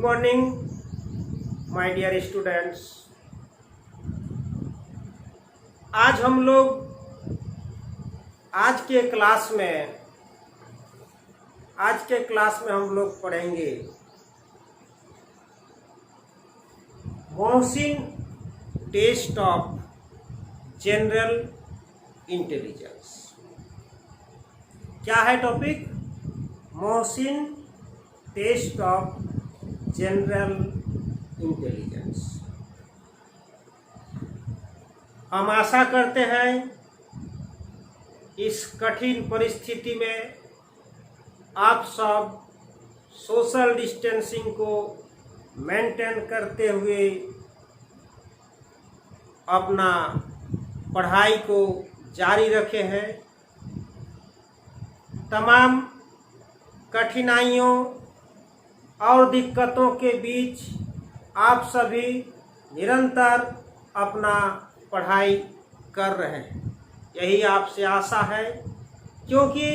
Morning my dear students. आज हम लोग आज के क्लास में हम लोग पढ़ेंगे Mohsin test of general intelligence. क्या है topic? Mohsin test of general intelligence. हम आशा करते हैं इस कठिन परिस्थिति में आप सब सोशल डिस्टेंसिंग को मेंटेन करते हुए अपना पढ़ाई को जारी रखे हैं। तमाम कठिनाइयों और दिक्कतों के बीच आप सभी निरंतर अपना पढ़ाई कर रहे हैं, यही आपसे आशा है, क्योंकि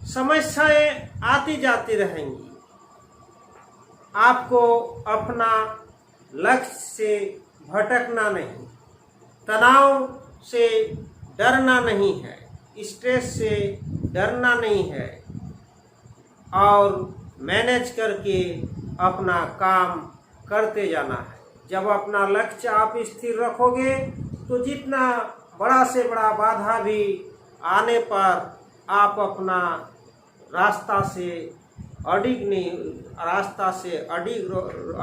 समस्याएं आती जाती रहेंगी। आपको अपना लक्ष्य से भटकना नहीं, तनाव से डरना नहीं है, स्ट्रेस से डरना नहीं है और मैनेज करके अपना काम करते जाना है। जब अपना लक्ष्य आप स्थिर रखोगे तो जितना बड़ा से बड़ा बाधा भी आने पर आप अपना रास्ता से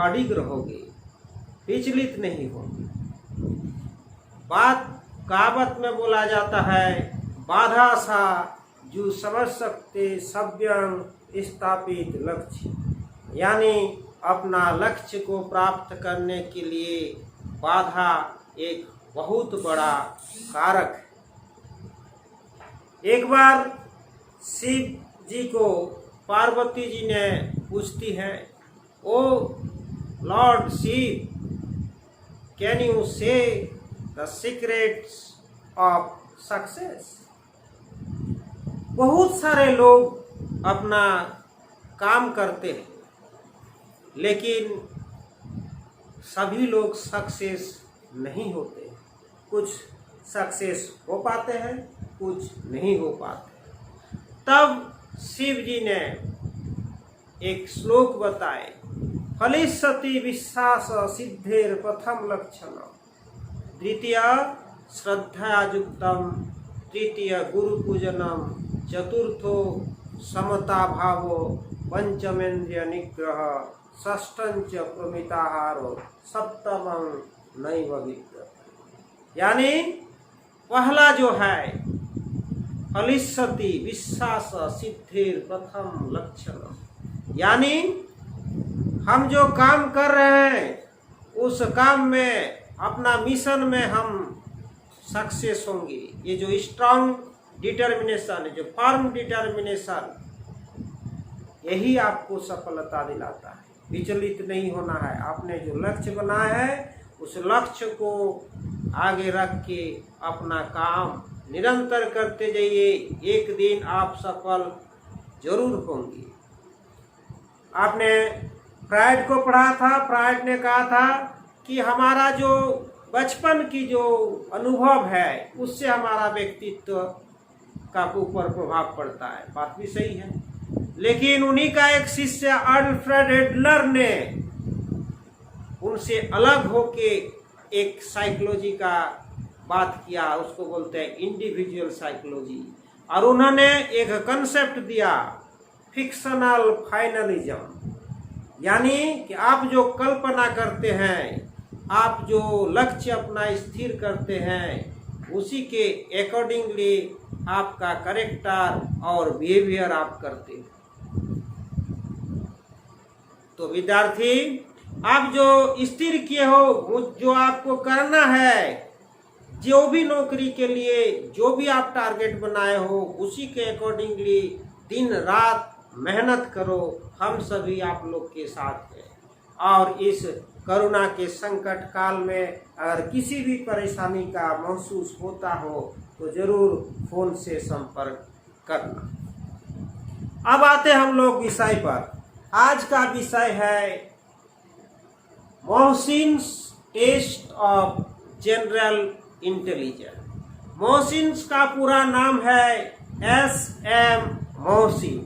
अडिग रहोगे, विचलित नहीं होगे। कहावत में बोला जाता है, बाधा सा जो समझ सकते सभ्यं स्थापित लक्ष्य, यानी अपना लक्ष्य को प्राप्त करने के लिए बाधा एक बहुत बड़ा कारक है। एक बार शिव जी को पार्वती जी ने पूछती है, ओ लॉर्ड शिव, कैन यू से द सीक्रेट्स ऑफ सक्सेस। बहुत सारे लोग अपना काम करते हैं, लेकिन सभी लोग सक्सेस नहीं होते। कुछ सक्सेस हो पाते हैं, कुछ नहीं हो पाते। तब शिव जी ने एक श्लोक बताए, फलिष्यति विश्वास सिद्धेर प्रथम लक्षणम, द्वितीय श्रद्धायुक्तम, तृतीय गुरु पूजनम, चतुर्थो समता भावो, पंचमेन्द्रिय निग्रह, षष्ठंच प्रमिताहारो, सप्तमं नैव विद्यते। यानी पहला जो है फलिष्यति विश्वास सिद्धिर प्रथम लक्षण, यानी हम जो काम कर रहे हैं उस काम में, अपना मिशन में हम सक्सेस होंगे। ये जो स्ट्रांग डिटर्मिनेशन है, जो फर्म डिटर्मिनेशन, यही आपको सफलता दिलाता है। विचलित नहीं होना है। आपने जो लक्ष्य बनाया है उस लक्ष्य को आगे रख के अपना काम निरंतर करते जाइए। एक दिन आप सफल जरूर होंगे। आपने फ्रायड को पढ़ा था। फ्रायड ने कहा था कि हमारा जो बचपन की जो अनुभव है उससे हमारा व्यक्तित्व का ऊपर प्रभाव पड़ता है। बात भी सही है, लेकिन उन्हीं का एक शिष्य अल्फ्रेड एडलर ने उनसे अलग होके एक साइकोलॉजी का बात किया, उसको बोलते हैं इंडिविजुअल साइकोलॉजी। और उन्होंने एक कंसेप्ट दिया, फिक्शनल फाइनलिज्म, यानी कि आप जो कल्पना करते हैं, आप जो लक्ष्य अपना स्थिर करते हैं, उसी के अकॉर्डिंगली आपका कैरेक्टर और बिहेवियर आप करते हैं। तो विद्यार्थी, आप जो स्थिर किए हो, जो आपको करना है, जो भी नौकरी के लिए जो भी आप टारगेट बनाए हो, उसी के अकॉर्डिंगली दिन रात मेहनत करो। हम सभी आप लोग के साथ हैं। और इस कोरोना के संकट काल में अगर किसी भी परेशानी का महसूस होता हो तो जरूर फोन से संपर्क करना। अब आते हम लोग विषय पर। आज का विषय है मोहसिन्स टेस्ट ऑफ जनरल इंटेलिजेंस। मोहसिन्स का पूरा नाम है S.M. मोहसिन।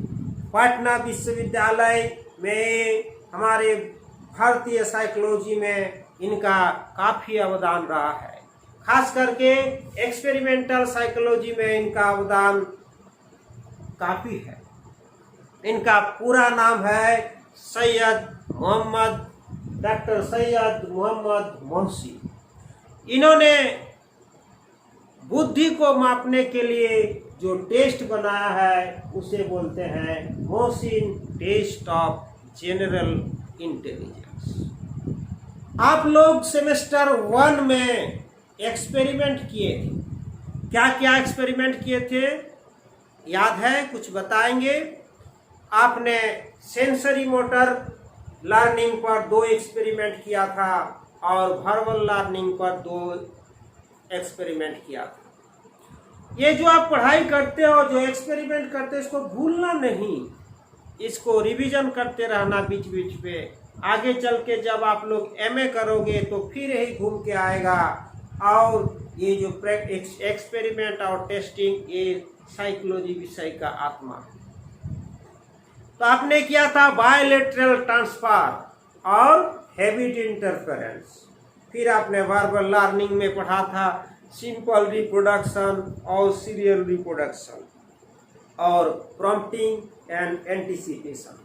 पटना विश्वविद्यालय में हमारे भारतीय साइकोलॉजी में इनका काफी अवदान रहा है। खास करके एक्सपेरिमेंटल साइकोलॉजी में इनका अवदान काफी है। इनका पूरा नाम है डॉक्टर सैयद मोहम्मद मोहसिन। इन्होंने बुद्धि को मापने के लिए जो टेस्ट बनाया है उसे बोलते हैं Mohsin test of general intelligence. आप लोग सेमेस्टर 1 में एक्सपेरिमेंट किए थे। क्या क्या एक्सपेरिमेंट किए थे याद है? कुछ बताएंगे? आपने सेंसरी मोटर लर्निंग पर 2 एक्सपेरिमेंट किया था और वर्बल लर्निंग पर 2 एक्सपेरिमेंट किया था। ये जो आप पढ़ाई करते हो, जो एक्सपेरिमेंट करते हो, इसको भूलना नहीं, इसको रिवीजन करते रहना बीच बीच पे। आगे चल के जब आप लोग MA करोगे तो फिर यही घूम के आएगा। और ये जो एक्सपेरिमेंट और टेस्टिंग ये साइकोलॉजी विषय का आत्मा है। तो आपने किया था बायलेटरल ट्रांसफर और हैबिट इंटरफेरेंस। फिर आपने वर्बल लर्निंग में पढ़ा था सिंपल रिप्रोडक्शन और सीरियल रिप्रोडक्शन और प्रॉम्प्टिंग एंड एंटीसिपेशन।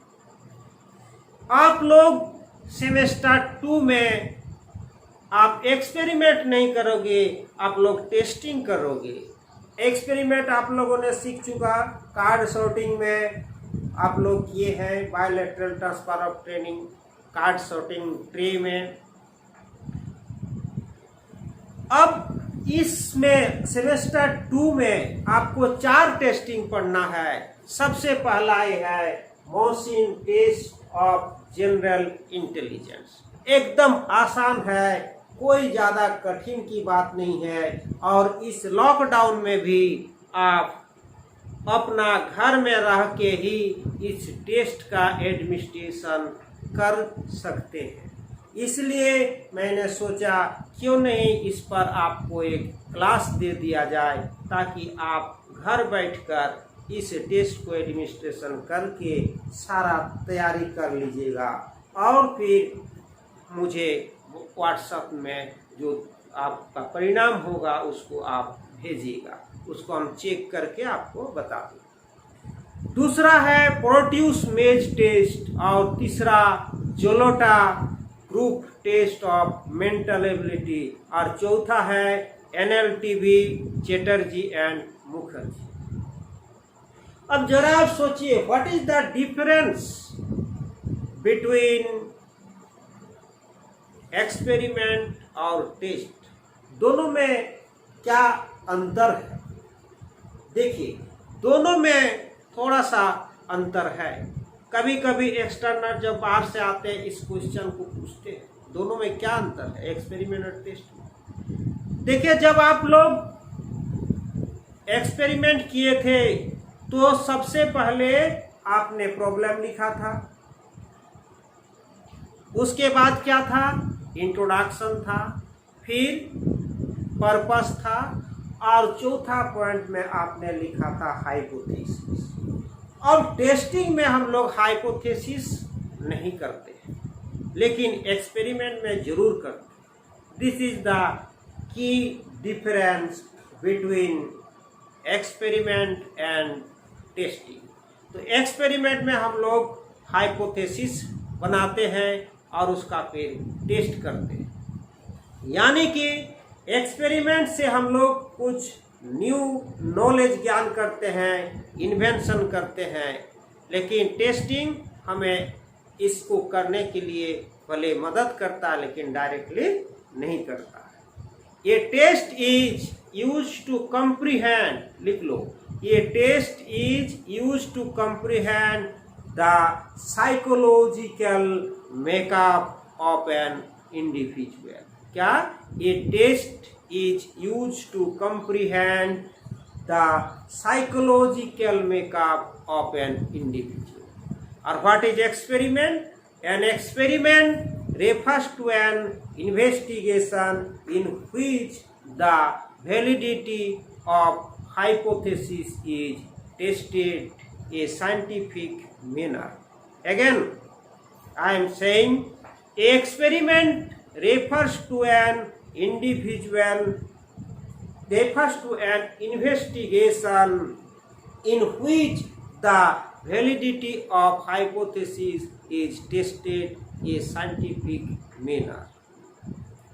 आप लोग सेमेस्टर 2 में आप एक्सपेरिमेंट नहीं करोगे, आप लोग टेस्टिंग करोगे। एक्सपेरिमेंट आप लोगों ने सीख चुका। कार्ड सॉर्टिंग में आप लोग किए हैं, bilateral transfer of training, card sorting tree में। अब इसमें सेमेस्टर 2 में आपको 4 टेस्टिंग पढ़ना है। सबसे पहला ये है Mohsin test of general intelligence. एकदम आसान है, कोई ज्यादा कठिन की बात नहीं है। और इस लॉकडाउन में भी आप अपना घर में रह के ही इस टेस्ट का एडमिनिस्ट्रेशन कर सकते हैं। इसलिए मैंने सोचा क्यों नहीं इस पर आपको एक क्लास दे दिया जाए, ताकि आप घर बैठकर इस टेस्ट को एडमिनिस्ट्रेशन करके सारा तैयारी कर लीजिएगा। और फिर मुझे व्हाट्सएप में जो आपका परिणाम होगा उसको आप भेजिएगा, उसको हम चेक करके आपको बता दें। दूसरा है प्रोड्यूस मेज टेस्ट और तीसरा Jalota group test of mental ability और चौथा है NLTV चैटर्जी एंड मुखर्जी। अब जरा आप सोचिए, what is the difference between experiment और टेस्ट? दोनों में क्या अंतर है? देखिए, दोनों में थोड़ा सा अंतर है। कभी कभी एक्सटर्नल जब बाहर से आते हैं इस क्वेश्चन को पूछते हैं, दोनों में क्या अंतर है एक्सपेरिमेंट और टेस्ट में? देखिए, जब आप लोग एक्सपेरिमेंट किए थे तो सबसे पहले आपने प्रॉब्लम लिखा था, उसके बाद क्या था? इंट्रोडक्शन था, फिर पर्पस था और चौथा पॉइंट में आपने लिखा था हाइपोथेसिस। अब टेस्टिंग में हम लोग हाइपोथेसिस नहीं करते, लेकिन एक्सपेरिमेंट में जरूर करते। This is the key difference between experiment and testing. तो एक्सपेरिमेंट में हम लोग हाइपोथेसिस बनाते हैं और उसका फिर टेस्ट करते हैं, यानी कि एक्सपेरिमेंट से हम लोग कुछ न्यू नॉलेज ज्ञान करते हैं, इन्वेंशन करते हैं, लेकिन टेस्टिंग हमें इसको करने के लिए भले मदद करता है लेकिन डायरेक्टली नहीं करता है। ये test is use to comprehend, लिख लो, ये test is use to comprehend the psychological makeup of an individual. क्या? ये test is used to comprehend the psychological makeup of an individual. Or what is experiment? An experiment refers to an investigation in which the validity of hypothesis is tested a scientific manner. Again, I am saying a experiment refers to an investigation in which the validity of hypothesis is tested a scientific manner.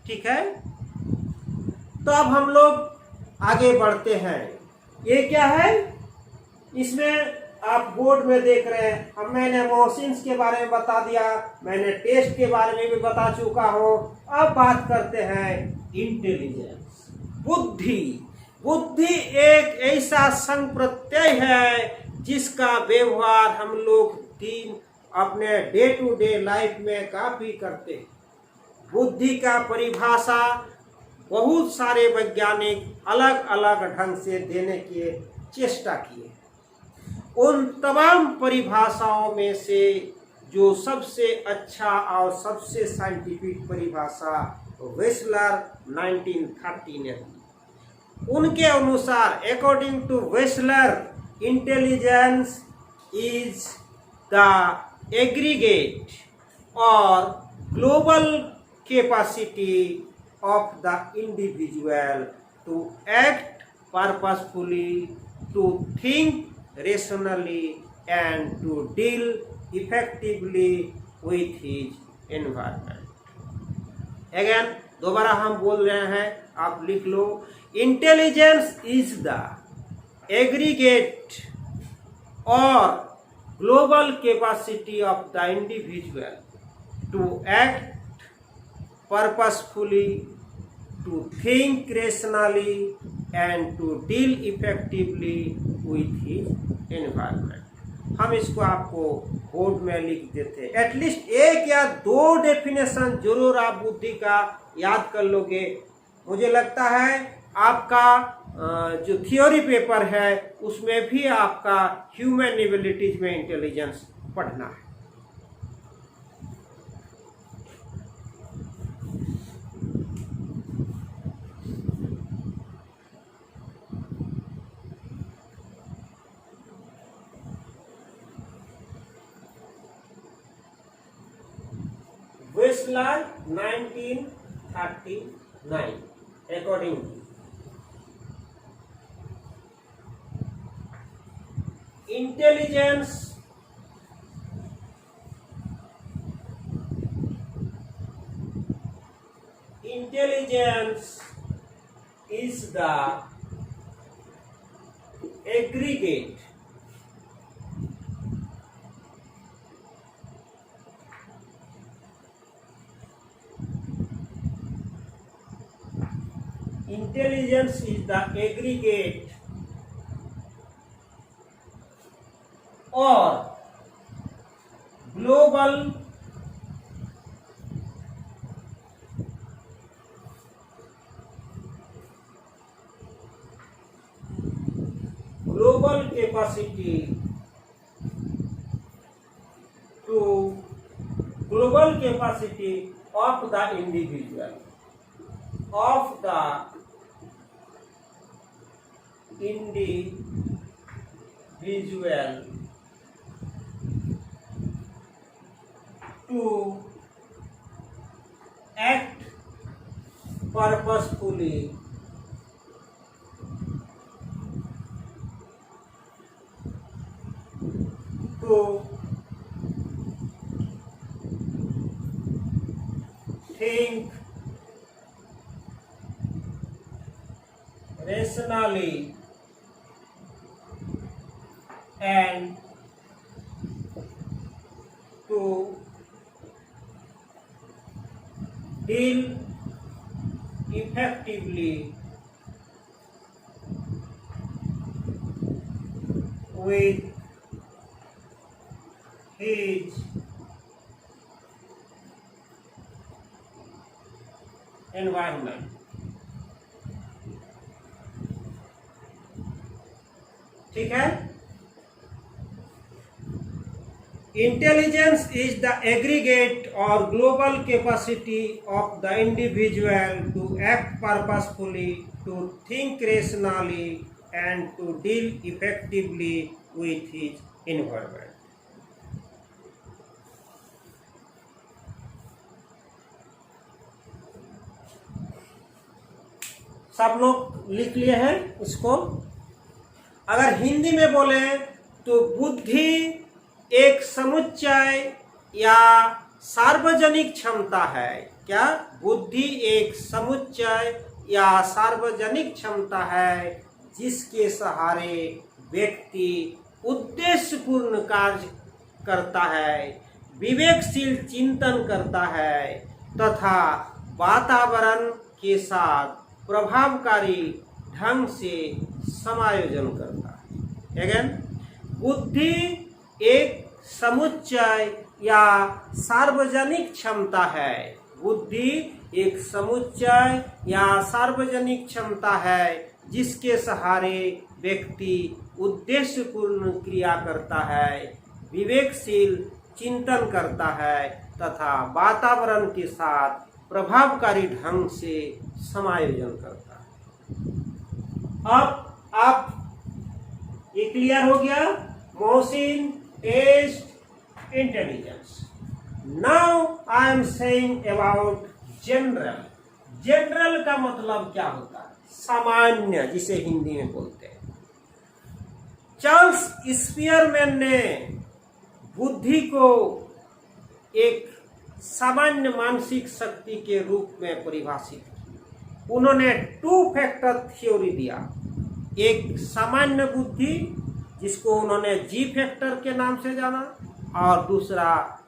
ठीक है, तो अब हम लोग आगे बढ़ते हैं। ये क्या है, इसमें आप बोर्ड में देख रहे हैं। अब मैंने मशीन्स के बारे में बता दिया, मैंने टेस्ट के बारे में भी बता चुका हूं। अब बात करते हैं इंटेलिजेंस, बुद्धि। बुद्धि एक ऐसा संप्रत्यय है जिसका व्यवहार हम लोग अपने डे टू डे लाइफ में काफी करते हैं। बुद्धि का परिभाषा बहुत सारे वैज्ञानिक अलग अलग ढंग से देने की चेष्टा किए। उन तमाम परिभाषाओं में से जो सबसे अच्छा और सबसे साइंटिफिक परिभाषा वेस्लर 1930 ने दी। उनके अनुसार according to Wechsler, intelligence is the aggregate or global capacity of the individual to act purposefully, to think rationally and to deal effectively with his environment. Again, दोबारा हम बोल रहे हैं, आप लिख लो। Intelligence is the aggregate or global capacity of the individual to act purposefully, to think rationally and to deal effectively with his environment। हम इसको आपको बोर्ड में लिख देते हैं। एटलीस्ट एक या दो डेफिनेशन जरूर आप बुद्धि का याद कर लोगे। मुझे लगता है आपका जो थियोरी पेपर है उसमें भी आपका ह्यूमन एबिलिटीज में इंटेलिजेंस पढ़ना है। Weisler 1939 accordingly intelligence is the aggregate Intelligence is the aggregate or global capacity of the individual to act purposefully to think rationally and to deal effectively with his environment. ठीक है, Intelligence is the aggregate or global capacity of the individual to act purposefully, to think rationally, and to deal effectively with his environment. सब लोग लिख लिए हैं इसको। अगर हिंदी में बोले तो बुद्धि एक समुच्चय या सार्वजनिक क्षमता है। क्या? बुद्धि एक समुच्चय या सार्वजनिक क्षमता है जिसके सहारे व्यक्ति उद्देश्यपूर्ण कार्य करता है, विवेकशील चिंतन करता है तथा वातावरण के साथ प्रभावकारी ढंग से समायोजन करता है। अगेन, बुद्धि एक समुच्चय या सार्वजनिक क्षमता है। बुद्धि एक समुच्चय या सार्वजनिक क्षमता है जिसके सहारे व्यक्ति उद्देश्यपूर्ण क्रिया करता है, विवेकशील चिंतन करता है तथा वातावरण के साथ प्रभावकारी ढंग से समायोजन करता है। अब आप ये क्लियर हो गया, Mohsin, test, intelligence. Now I am saying about general. General का मतलब क्या होता है? सामान्य, जिसे हिंदी में बोलते हैं। चार्ल्स स्पियरमैन ने बुद्धि को एक सामान्य मानसिक शक्ति के रूप में परिभाषित की। उन्होंने 2 फैक्टर थ्योरी दिया। एक सामान्य बुद्धि जिसको उन्होंने जी फैक्टर के नाम से जाना, और दूसरा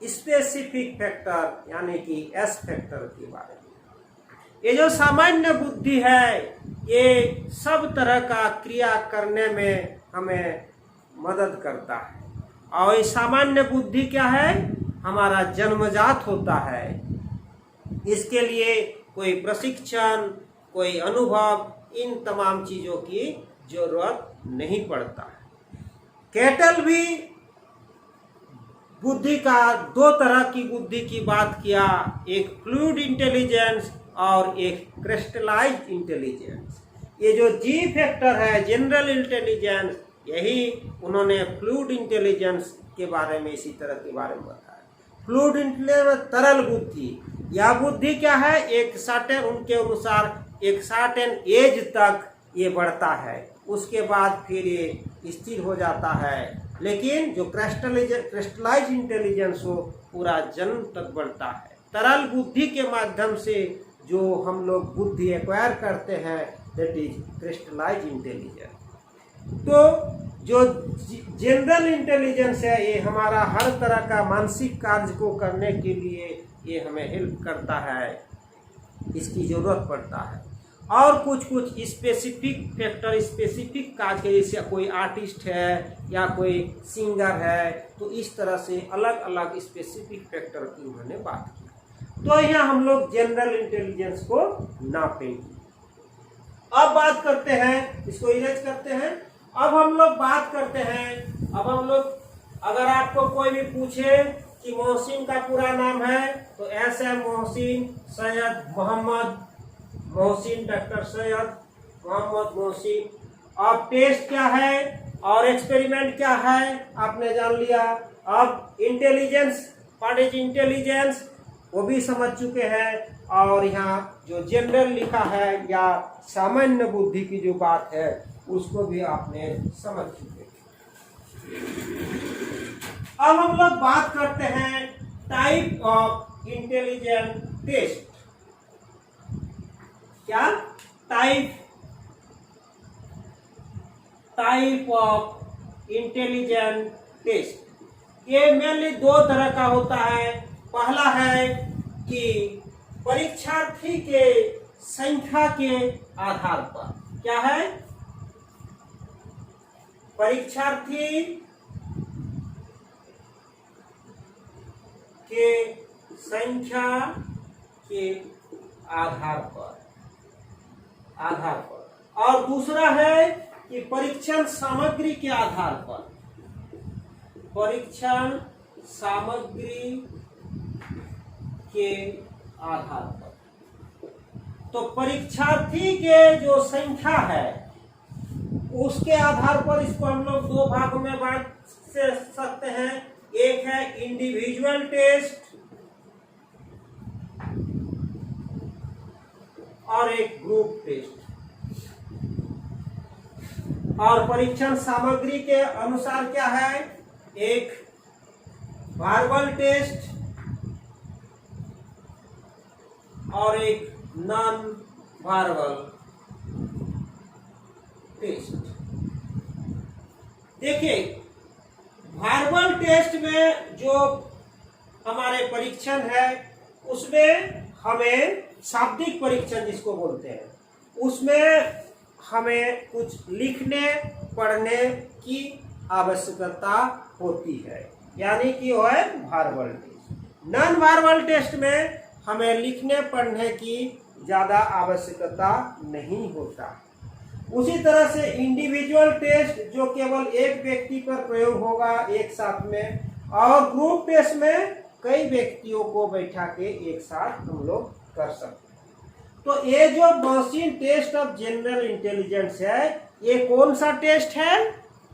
स्पेसिफिक फैक्टर यानी कि एस फैक्टर के बारे में। ये जो सामान्य बुद्धि है ये सब तरह का क्रिया करने में हमें मदद करता है। और ये सामान्य बुद्धि क्या है? हमारा जन्मजात होता है। इसके लिए कोई प्रशिक्षण, कोई अनुभव, इन तमाम चीजों की जरूरत नहीं पड़ता है। कैटल भी बुद्धि का 2 तरह की बुद्धि की बात किया, एक फ्लूइड इंटेलिजेंस और एक क्रिस्टलाइज्ड इंटेलिजेंस। ये जो जी फैक्टर है, जनरल इंटेलिजेंस, यही उन्होंने फ्लूइड इंटेलिजेंस के बारे में, इसी तरह के बारे में बताया। फ्लूइड इंटेलिजेंस तरल बुद्धि। यह बुद्धि क्या है? एक सर्टेन, उनके अनुसार एक सर्टेन एज तक ये बढ़ता है, उसके बाद फिर ये स्थिर हो जाता है। लेकिन जो क्रिस्टलाइज इंटेलिजेंस हो पूरा जन्म तक बढ़ता है। तरल बुद्धि के माध्यम से जो हम लोग बुद्धि एक्वायर करते हैं, दैट इज क्रिस्टलाइज इंटेलिजेंस। तो जो जनरल इंटेलिजेंस है ये हमारा हर तरह का मानसिक कार्य को करने के लिए ये हमें हेल्प करता है, इसकी जरूरत पड़ता है। और कुछ कुछ स्पेसिफिक फैक्टर, स्पेसिफिक कार्य के, जैसे कोई आर्टिस्ट है या कोई सिंगर है, तो इस तरह से अलग अलग स्पेसिफिक फैक्टर की उन्होंने बात की। तो यहाँ हम लोग जनरल इंटेलिजेंस को नापेंगे। अब बात करते हैं, इसको इरेज करते हैं। अब हम लोग बात करते हैं, अब हम लोग, अगर आपको कोई भी पूछे कि मोहसिन का पूरा नाम है तो ऐसे मोहसिन सैयद मोहम्मद मोहसिन, डॉक्टर सैयद मोहम्मद मोहसिन। अब टेस्ट क्या है और एक्सपेरिमेंट क्या है आपने जान लिया। अब इंटेलिजेंस, व्हाट इज इंटेलिजेंस, वो भी समझ चुके हैं। और यहाँ जो जनरल लिखा है या सामान्य बुद्धि की जो बात है उसको भी आपने समझ चुके। अब हम लोग बात करते हैं टाइप ऑफ इंटेलिजेंस टेस्ट। क्या? Type of intelligence test. ये मेनली 2 तरह का होता है। पहला है कि परीक्षार्थी के संख्या के आधार पर। क्या है? परीक्षार्थी के संख्या के आधार पर। और दूसरा है कि परीक्षण सामग्री के आधार पर। परीक्षण सामग्री के आधार पर। तो परीक्षार्थी के जो संख्या है उसके आधार पर इसको हम लोग दो भागों में बांट सकते हैं। एक है इंडिविजुअल टेस्ट और एक ग्रुप टेस्ट। और परीक्षण सामग्री के अनुसार क्या है, एक वर्बल टेस्ट और एक नॉन वर्बल टेस्ट। देखिए वर्बल टेस्ट में जो हमारे परीक्षण है उसमें हमें शाब्दिक परीक्षण जिसको बोलते हैं, उसमें हमें कुछ लिखने पढ़ने की आवश्यकता होती है, यानी कि वो है verbal test. Non verbal test में हमें लिखने पढ़ने की ज़्यादा आवश्यकता नहीं होता। उसी तरह से इंडिविजुअल टेस्ट जो केवल एक व्यक्ति पर प्रयोग होगा एक साथ में, और ग्रुप टेस्ट में कई व्यक्तियों को बैठा के एक साथ हम लोग कर सकते हैं। तो ये जो Mohsin test of general intelligence है, ये कौन सा टेस्ट है,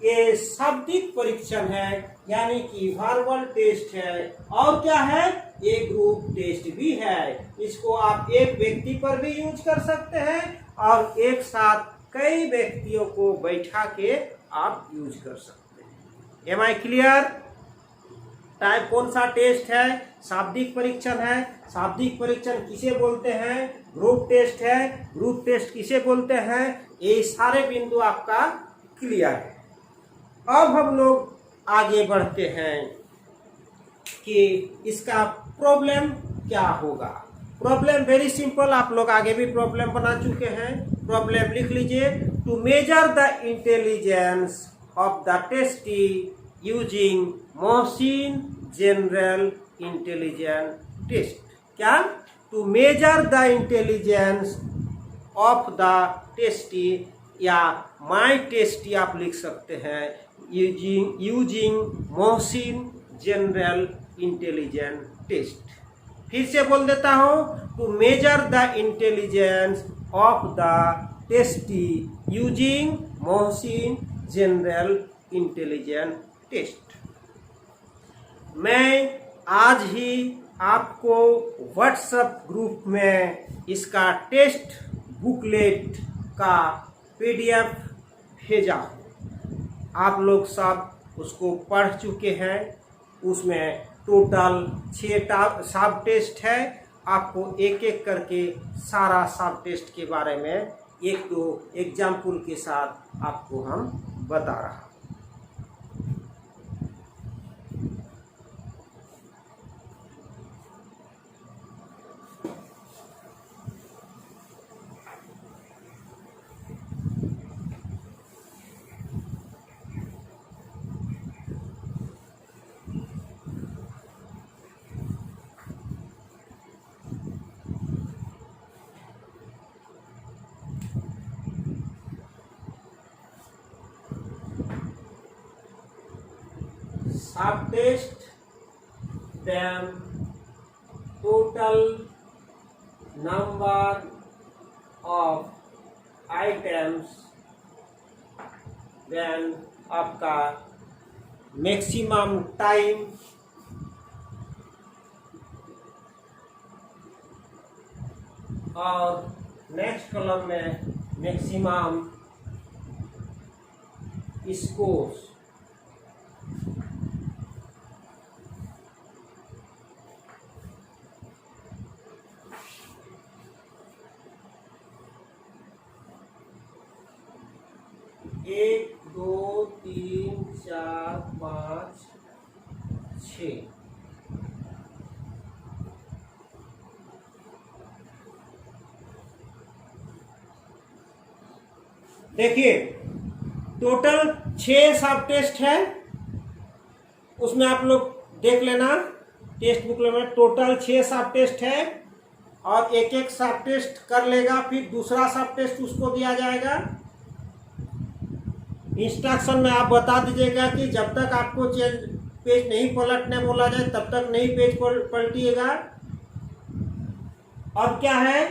ये शाब्दिक परीक्षण है, यानी कि वर्बल टेस्ट है। और क्या है, ये ग्रुप टेस्ट भी है। इसको आप एक व्यक्ति पर भी यूज कर सकते हैं और एक साथ कई व्यक्तियों को बैठा के आप यूज कर सकते हैं। M I clear? टाइप कौन सा टेस्ट है, शाब्दिक परीक्षण है। शाब्दिक परीक्षण किसे बोलते हैं, ग्रुप टेस्ट है। ग्रुप टेस्ट किसे बोलते हैं, ये सारे बिंदु आपका क्लियर है। अब हम लोग आगे बढ़ते हैं कि इसका प्रॉब्लम क्या होगा। प्रॉब्लम वेरी सिंपल, आप लोग आगे भी प्रॉब्लम बना चुके हैं। प्रॉब्लम लिख लीजिए, to measure the intelligence of the testee using machine general intelligence test. क्या, to measure the intelligence of the testee, या माई टेस्टी आप लिख सकते हैं, यूजिंग मशीन जनरल इंटेलिजेंस टेस्ट। फिर से बोल देता हूं, to measure the intelligence of the testee using machine general intelligence test. मैं आज ही आपको व्हाट्सएप ग्रुप में इसका टेस्ट बुकलेट का PDF भेजा हूँ। आप लोग सब उसको पढ़ चुके हैं। उसमें टोटल 6 सब टेस्ट है। आपको एक एक करके सारा सब टेस्ट के बारे में एक दो एग्जाम्पल के साथ आपको हम बता रहा हूँ। सब test then total number of items, then आपका मैक्सिमम टाइम, और नेक्स्ट कॉलम में मैक्सिमम स्कोर्स। एक, दो, तीन, चार, 5, 6। देखिए टोटल 6 सब टेस्ट है। उसमें आप लोग देख लेना टेस्ट बुक में टोटल 6 सब टेस्ट है, और एक एक सब टेस्ट कर लेगा, फिर दूसरा सब टेस्ट उसको दिया जाएगा। इंस्ट्रक्शन में आप बता दीजिएगा कि जब तक आपको पेज नहीं पलटने बोला जाए तब तक नहीं पेज पलटिएगा। अब क्या है,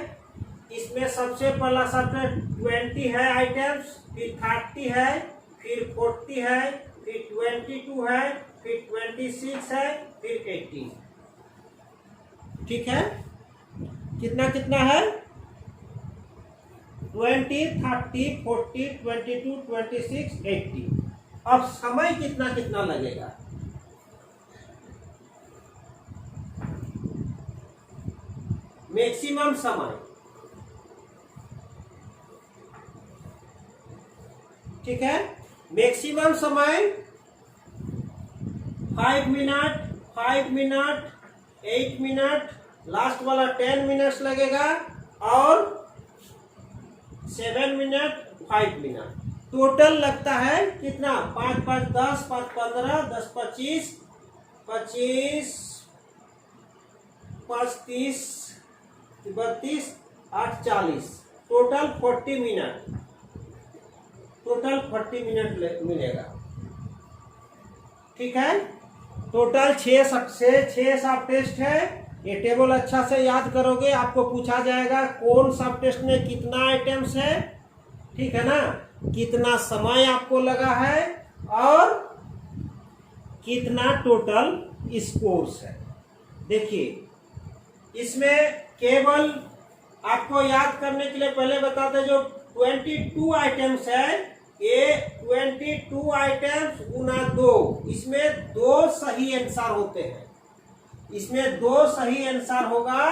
इसमें सबसे पहला सब्जेक्ट 20 है आइटम्स, फिर 30 है, फिर 40 है, फिर 22 है, फिर 26 है, फिर 18। ठीक है, कितना कितना है, 20, 30, 40, 22, 26, 80। अब समय कितना कितना लगेगा, मैक्सिमम समय, ठीक है, मैक्सिमम समय 5 मिनट, 5 मिनट, 8 मिनट, लास्ट वाला 10 मिनट्स लगेगा, और 7 मिनट, 5 मिनट, टोटल लगता है कितना, 5 5 10, 5 15, 10 25, 25 5 30, 32, 8 40, टोटल 40 मिनट, टोटल 40 मिनट मिलेगा। ठीक है, टोटल 6 सब टेस्ट है। ये टेबल अच्छा से याद करोगे, आपको पूछा जाएगा कौन सब टेस्ट में कितना आइटम्स है, ठीक है ना, कितना समय आपको लगा है, और कितना टोटल स्कोर्स है। देखिए, इसमें केवल आपको याद करने के लिए पहले बताते, जो 22 आइटम्स है, ये 22 आइटम्स गुना 2, इसमें 2 सही आंसर होते हैं, इसमें 2 सही आंसर होगा।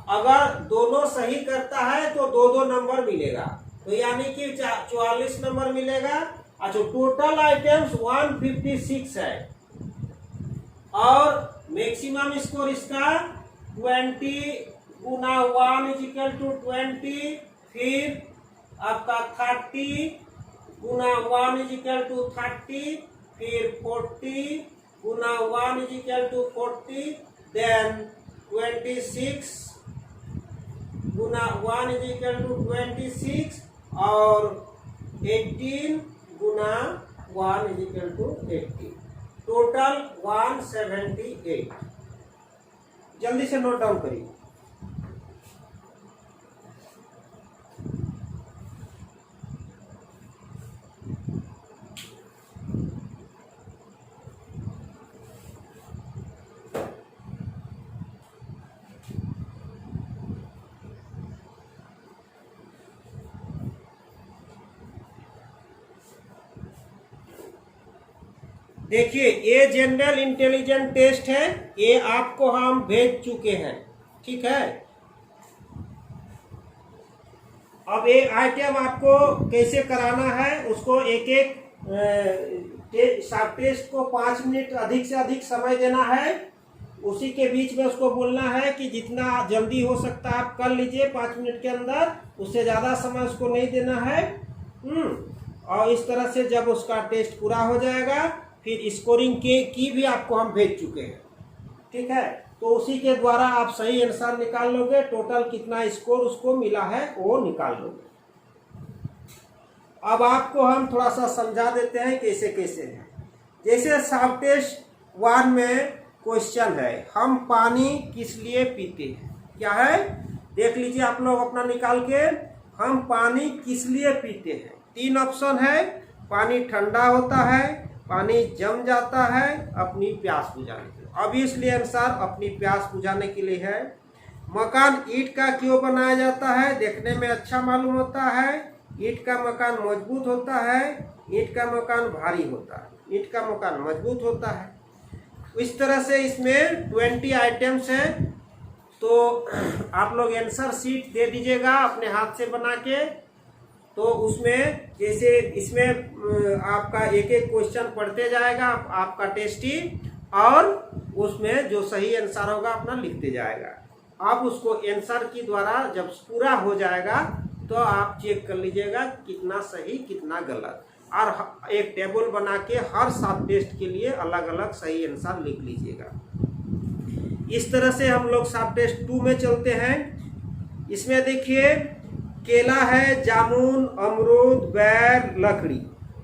अगर दोनों सही करता है तो 2 नंबर मिलेगा, तो यानी कि 44 नंबर मिलेगा। अच्छा, टोटल आइटम्स 156 है, और मैक्सिमम स्कोर इसका 20 गुना 1 इज इक्वल टू 20, फिर आपका 30 गुना 1 इज इक्वल टू 30, फिर 40 गुना 1 इज इक्वल टू 40, देन 26 गुना 1 इज इक्वल टू 26, और 18 गुना 1 इज इक्वल टू 80, टोटल 178। जल्दी से नोट डाउन करिए। देखिए, ये जनरल इंटेलिजेंस टेस्ट है, ये आपको हम भेज चुके हैं, ठीक है। अब ये आइटम आपको कैसे कराना है, उसको एक एक सब टेस्ट को 5 मिनट अधिक से अधिक समय देना है। उसी के बीच में उसको बोलना है कि जितना जल्दी हो सकता है आप कर लीजिए 5 मिनट के अंदर, उससे ज़्यादा समय उसको नहीं देना है। और इस तरह से जब उसका टेस्ट पूरा हो जाएगा, फिर स्कोरिंग की भी आपको हम भेज चुके हैं, ठीक है। तो उसी के द्वारा आप सही आंसर निकाल लोगे, टोटल कितना स्कोर उसको मिला है वो निकाल लोगे। अब आपको हम थोड़ा सा समझा देते हैं कैसे कैसे है। जैसे सब टेस्ट 1 में क्वेश्चन है, हम पानी किस लिए पीते हैं, क्या है, देख लीजिए आप लोग अपना निकाल के। हम पानी किस लिए पीते हैं, 3 ऑप्शन है। पानी ठंडा होता है, पानी जम जाता है, अपनी प्यास बुझाने के लिए। अब इसलिए आंसर अपनी प्यास बुझाने के लिए है। मकान ईंट का क्यों बनाया जाता है, देखने में अच्छा मालूम होता है। ईंट का मकान मजबूत होता है, ईंट का मकान भारी होता है, ईंट का मकान मजबूत होता है। इस तरह से इसमें 20 आइटम्स हैं। तो आप लोग आंसर शीट दे दीजिएगा अपने हाथ से बना के। तो उसमें जैसे इसमें आपका एक एक क्वेश्चन पढ़ते जाएगा आपका टेस्टी, और उसमें जो सही आंसर होगा अपना लिखते जाएगा। आप उसको आंसर की द्वारा जब पूरा हो जाएगा तो आप चेक कर लीजिएगा कितना सही कितना गलत, और एक टेबल बना के हर सब टेस्ट के लिए अलग अलग सही आंसर लिख लीजिएगा। इस तरह से हम लोग सब टेस्ट 2 में चलते हैं। इसमें देखिए, केला है, जामुन, अमरूद, बैर, लकड़ी।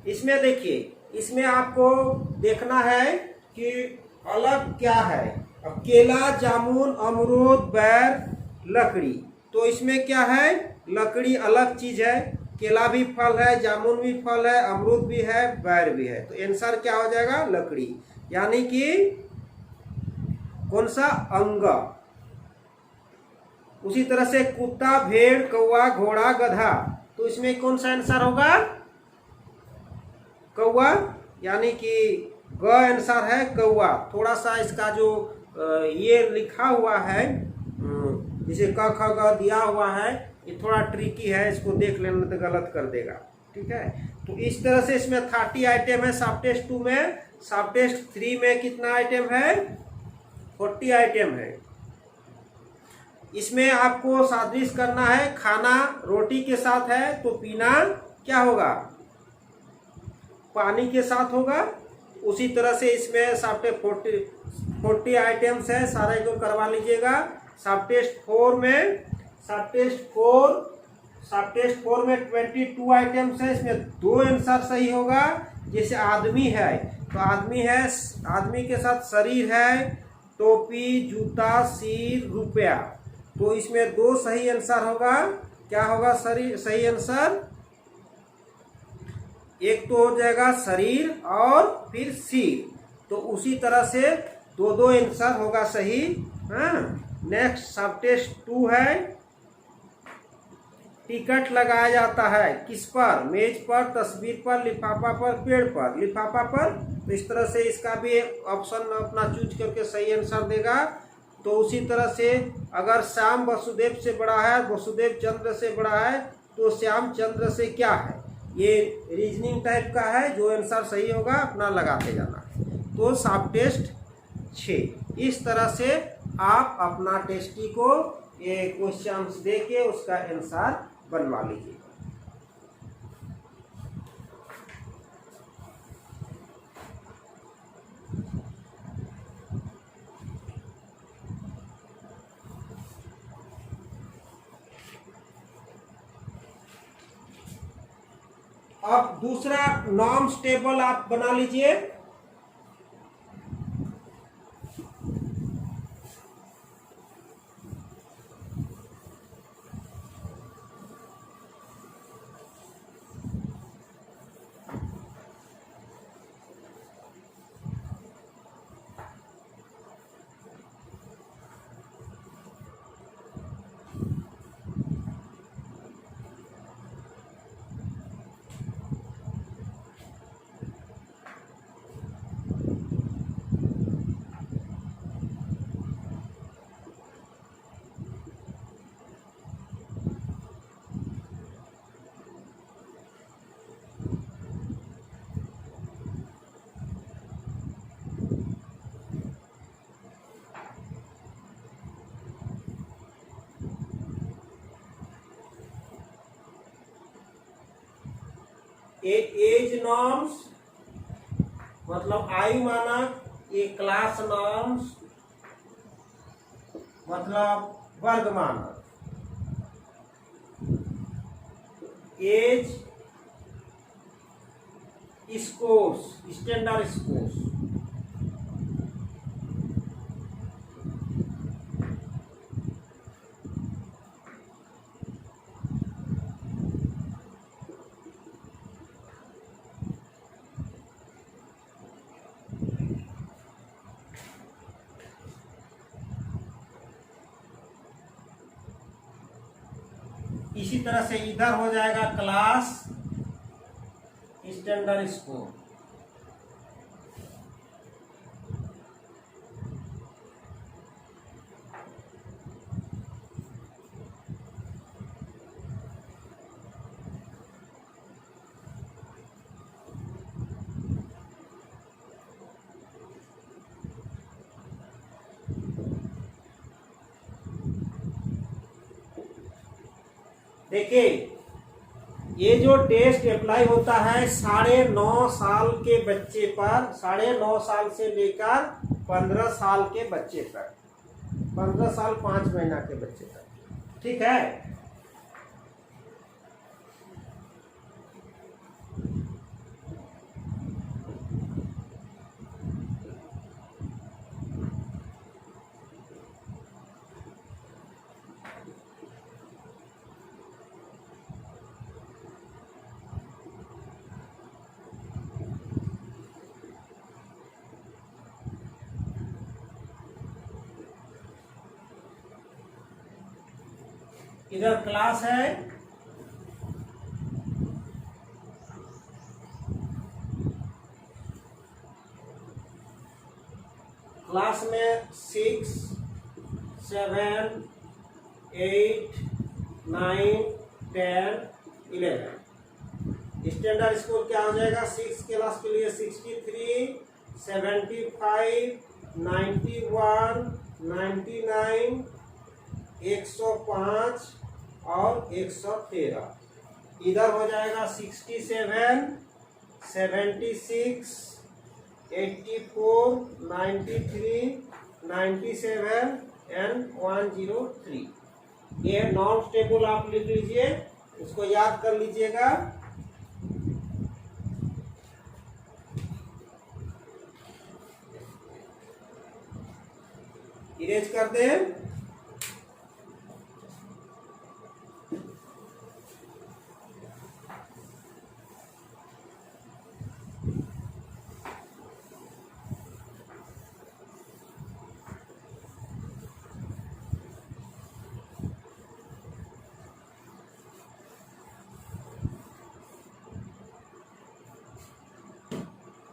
इसमें देखिए, इसमें आपको देखना है कि अलग क्या है। अब केला, जामुन, अमरूद, बैर, लकड़ी, तो इसमें क्या है, लकड़ी अलग चीज है। केला भी फल है, जामुन भी फल है, अमरूद भी है, बैर भी है, तो आंसर क्या हो जाएगा, लकड़ी। यानी कि कौन सा, अंग। उसी तरह से कुत्ता, भेड़, कौवा, घोड़ा, गधा, तो इसमें कौन सा आंसर होगा, कौवा। यानी कि ग आंसर है कौवा। थोड़ा सा इसका जो ये लिखा हुआ है, जिसे क ख ग दिया हुआ है, ये थोड़ा ट्रिकी है, इसको देख लेना तो गलत कर देगा। ठीक है, तो इस तरह से इसमें 30 आइटम है सब टेस्ट 2 में। सब टेस्ट 3 में कितना आइटम है, 40 आइटम है। इसमें आपको सादृश्य करना है, खाना रोटी के साथ है तो पीना क्या होगा, पानी के साथ होगा। उसी तरह से इसमें सब टेस्ट 40 आइटम्स है, सारे को करवा लीजिएगा। सब टेस्ट 4 में, सब टेस्ट 4 में 22 आइटम्स है, इसमें 2 आंसर सही होगा। जैसे आदमी है तो आदमी है, आदमी के साथ शरीर है, टोपी, जूता, सिर, रुपया, तो इसमें 2 सही आंसर होगा। क्या होगा सही आंसर, एक तो हो जाएगा शरीर और फिर सिर, तो उसी तरह से 2 आंसर होगा सही। हाँ, नेक्स्ट सब टेस्ट 2 है। टिकट लगाया जाता है किस पर, मेज पर, तस्वीर पर, लिफाफा पर, पेड़ पर। लिफाफा पर, तो इस तरह से इसका भी ऑप्शन अपना चूज करके सही आंसर देगा। तो उसी तरह से अगर श्याम वसुदेव से बड़ा है, वसुदेव चंद्र से बड़ा है, तो श्याम चंद्र से क्या है, ये रीजनिंग टाइप का है। जो आंसर सही होगा अपना लगाते जाना। तो सब टेस्ट 6, इस तरह से आप अपना टेस्टी को ये क्वेश्चंस दे के उसका आंसर बनवा लीजिए। अब दूसरा नॉर्म्स टेबल आप बना लीजिए। एज नॉर्म्स मतलब आयु मानक, ये क्लास नॉर्म्स मतलब वर्ग मानक। Age scores, standard scores. इसी तरह से इधर हो जाएगा क्लास स्टैंडर्ड स्कोर। देखिए, ये जो टेस्ट अप्लाई होता है 9.5 साल के बच्चे पर, 9.5 साल से लेकर 15 साल के बच्चे तक, 15 साल 5 महीना के बच्चे तक। ठीक है, इधर क्लास है, क्लास में 6, 7, 8, 9, 10, 11। स्टैंडर्ड स्कोर क्या हो जाएगा? 6 क्लास के लिए 63, 75, 91, 99, 105 और 113। इधर हो जाएगा 67, 76, 84, 93, 97 एंड 103। ये नॉन टेबल आप लिख लीजिए, इसको याद कर लीजिएगा। इरेज कर दें।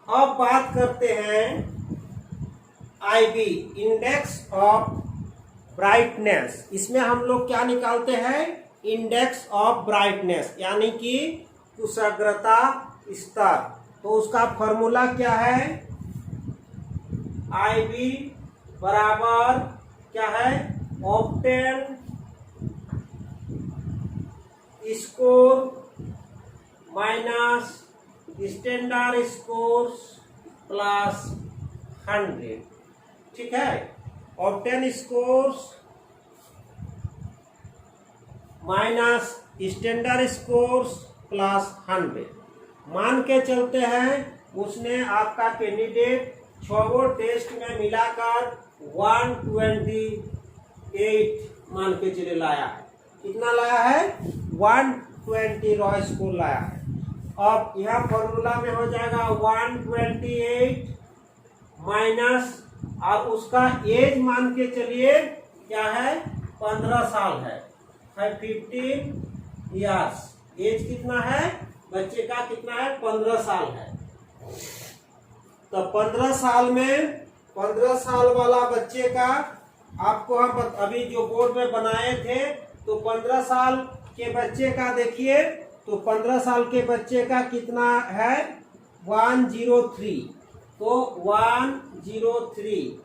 अब बात करते हैं IB, इंडेक्स ऑफ ब्राइटनेस। इसमें हम लोग क्या निकालते हैं? इंडेक्स ऑफ ब्राइटनेस, यानी कि कुशाग्रता स्तर। तो उसका फॉर्मूला क्या है? IB बराबर क्या है? Obtain score minus standard score plus 100। ठीक है, obtain scores minus standard scores plus 100। मान के चलते हैं उसने आपका कैंडिडेट 6 टेस्ट में मिलाकर 128 मान के चले लाया है। कितना लाया है? 120 रॉ स्कोर लाया है। अब यह फॉर्मूला में हो जाएगा 128 माइनस, और उसका एज मान के चलिए क्या है? 15 साल है 15 इयर्स। एज कितना है बच्चे का? कितना है? 15 साल है। तो 15 साल में 15 साल वाला बच्चे का आपको हम अभी जो बोर्ड में बनाए थे, तो 15 साल के बच्चे का देखिए, तो 15 साल के बच्चे का कितना है? 103। तो 103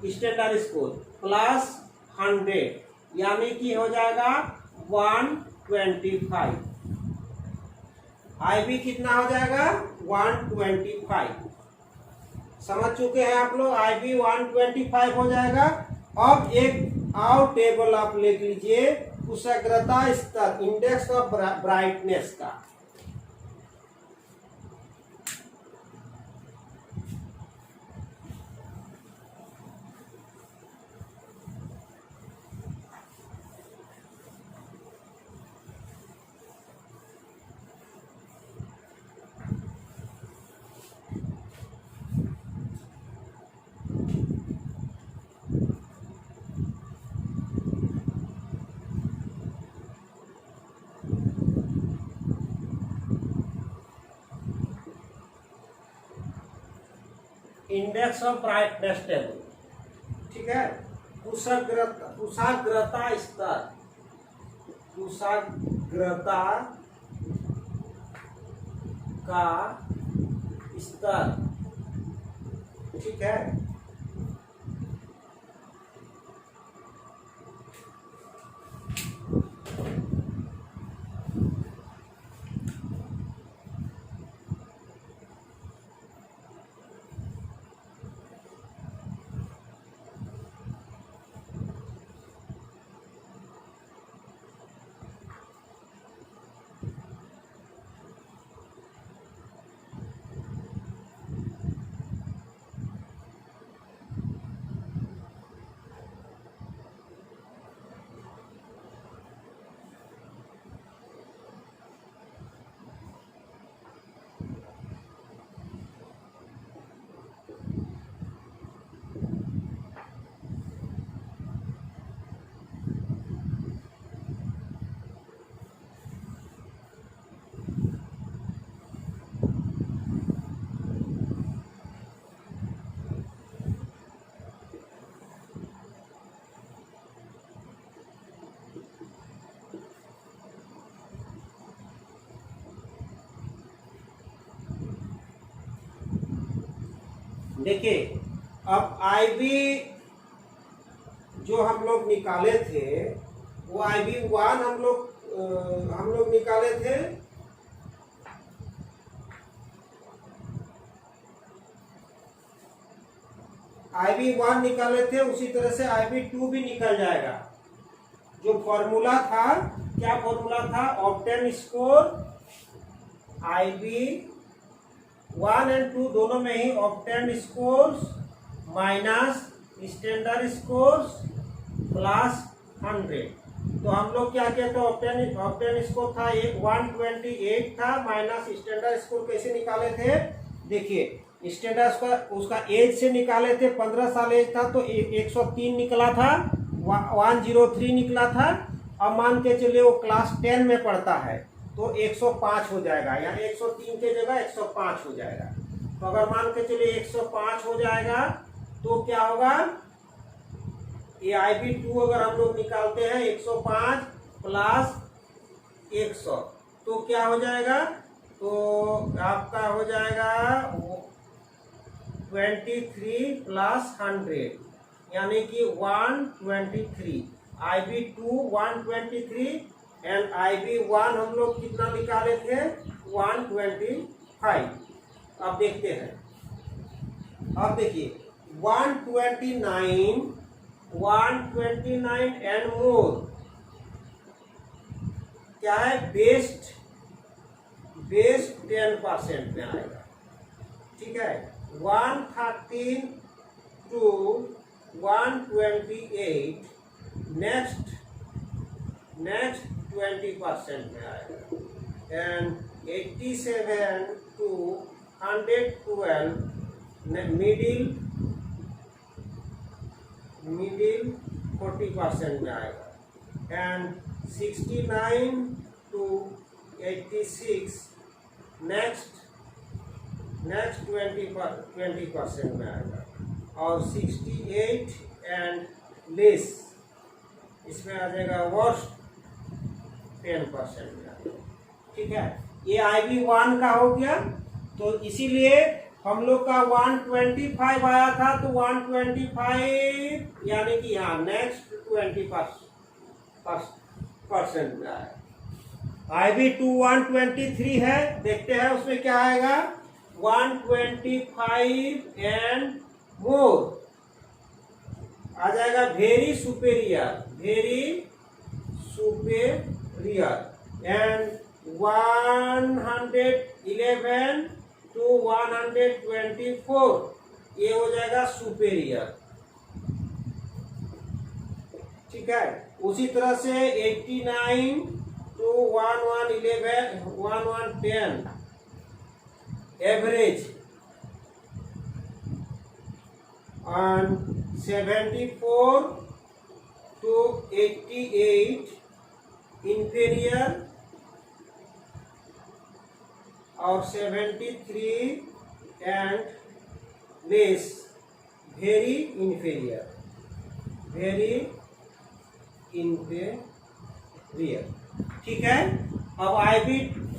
स्टैंडर्ड स्कोर प्लस 100, यानी कि हो जाएगा 125। IB कितना हो जाएगा? 125। समझ चुके हैं आप लोग? IB 125 हो जाएगा। अब एक और टेबल आप लिख लीजिए, कुशाग्रता स्तर, इंडेक्स ऑफ ब्राइटनेस का। Index of brightness table. ठीक है, कुशाग्रता स्तर, कुशाग्रता का स्तर। ठीक है, देखिए अब IB जो हम लोग निकाले थे वो IB1 हम लोग निकाले थे IB1 निकाले थे, उसी तरह से IB2 भी निकल जाएगा। जो फॉर्मूला था, क्या फॉर्मूला था? ऑब्टेन स्कोर IB1 एंड 2 दोनों में ही obtain scores minus standard scores plus 100। तो हम लोग क्या कहते हैं, ऑब्टेन स्कोर था 128 था माइनस स्टैंडर्ड स्कोर कैसे निकाले थे? देखिए स्टैंडर्ड उसका एज से निकाले थे, 15 साल एज था तो 103 निकला था, 103 निकला था। अब मान के चलिए वो क्लास 10 में पढ़ता है तो 105 हो जाएगा, या 103 के जगह 105 हो जाएगा। तो अगर मान के चलिए 105 हो जाएगा तो क्या होगा, ये IB2 अगर हम लोग निकालते हैं 105 प्लस 100 तो क्या हो जाएगा? तो आपका हो जाएगा 23 प्लस 100 यानी कि 123। IB2 123 एंड IB1 हम लोग कितना निकाले थे? 125। अब देखते हैं, अब देखिए 129 एंड मोर क्या है? बेस्ट 10% में आएगा, ठीक है। 113 टू 128 नेक्स्ट 20% में आएगा, एंड 87 टू 112 मिडिल 40% में आएगा, एंड 69 टू 86 नेक्स्ट 20% में आएगा, और 68 एंड लेस इसमें आ जाएगा वर्स्ट 10% में आएगा, ठीक है। ये IB1 का हो गया। तो इसीलिए हम लोग का 125 आया था तो 125 यानी कि यहाँ नेक्स्ट 20% में आएगा। IB2 123 है, देखते हैं उसमें क्या आएगा। 125 एंड मोर आ जाएगा वेरी सुपेरियर एंड 111 टू 124 ये हो जाएगा सुपेरियर, ठीक है। उसी तरह से 89 to 1110 average, and 74 to 88 inferior, और 73 and less very inferior, ठीक है। अब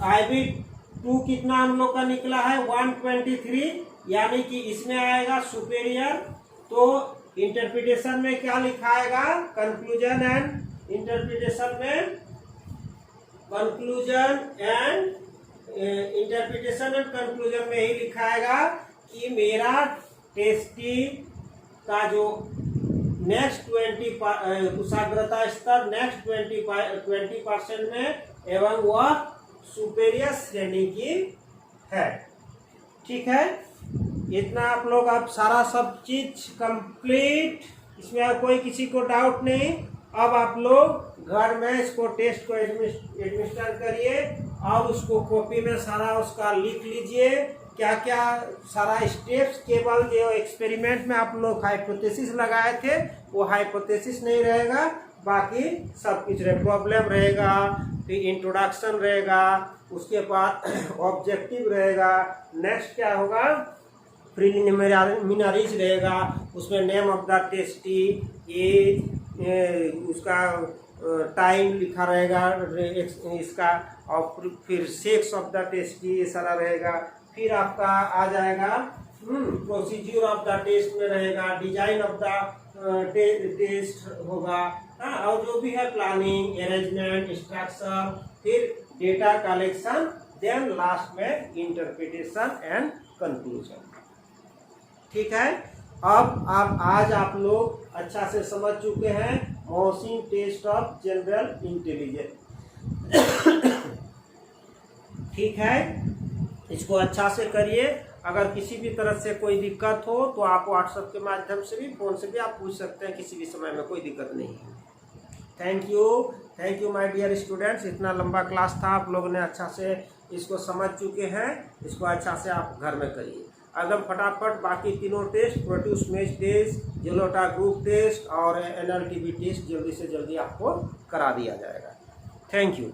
IB2 कितना हम लोग का निकला है? 123, यानी कि इसमें आएगा सुपेरियर। तो इंटरप्रिटेशन में क्या लिखाएगा? कंक्लूजन एंड इंटरप्रिटेशन में कंक्लूजन में ही लिखाएगा कि मेरा टेस्टी का जो नेक्स्ट 20 कुशाग्रता स्तर नेक्स्ट 20% में एवं वह सुपेरियर श्रेणी की है, ठीक है। इतना आप लोग अब सारा सब चीज कंप्लीट, इसमें कोई किसी को डाउट नहीं। अब आप लोग घर में इसको टेस्ट को एडमिनिस्टर करिए और उसको कॉपी में सारा उसका लिख लीजिए, क्या क्या सारा स्टेप्स। केवल जो एक्सपेरिमेंट में आप लोग हाइपोथेसिस लगाए थे वो हाइपोथेसिस नहीं रहेगा, बाकी सब कुछ प्रॉब्लम रहेगा, फिर इंट्रोडक्शन रहेगा, उसके बाद ऑब्जेक्टिव रहेगा, नेक्स्ट क्या होगा प्रीलिमिनरीज रहेगा, उसमें name of the testee, age, उसका टाइम लिखा रहेगा इसका, और फिर सेक्स ऑफ द टेस्टी ये सारा रहेगा। फिर आपका आ जाएगा प्रोसीज्यूर ऑफ द टेस्ट में रहेगा, डिजाइन ऑफ द टेस्ट होगा, और जो भी है प्लानिंग, अरेंजमेंट, स्ट्रक्चर, फिर डेटा कलेक्शन, देन लास्ट में इंटरप्रिटेशन एंड कंक्लूजन। ठीक है, अब आज आप लोग अच्छा से समझ चुके हैं मॉसिन टेस्ट ऑफ जनरल इंटेलिजेंस। ठीक है, इसको अच्छा से करिए। अगर किसी भी तरह से कोई दिक्कत हो तो आप व्हाट्सएप के माध्यम से भी, फोन से भी आप पूछ सकते हैं, किसी भी समय में कोई दिक्कत नहीं है। Thank you my dear students. इतना लंबा क्लास था, आप लोगों ने अच्छा से इसको समझ चुके हैं। इसको अच्छा से आप घर में करिए। एकदम फटाफट बाकी तीनों test, Porteus maze test, Jalota group test और एनएलटीबी टेस्ट जल्दी से जल्दी आपको करा दिया जाएगा। Thank you.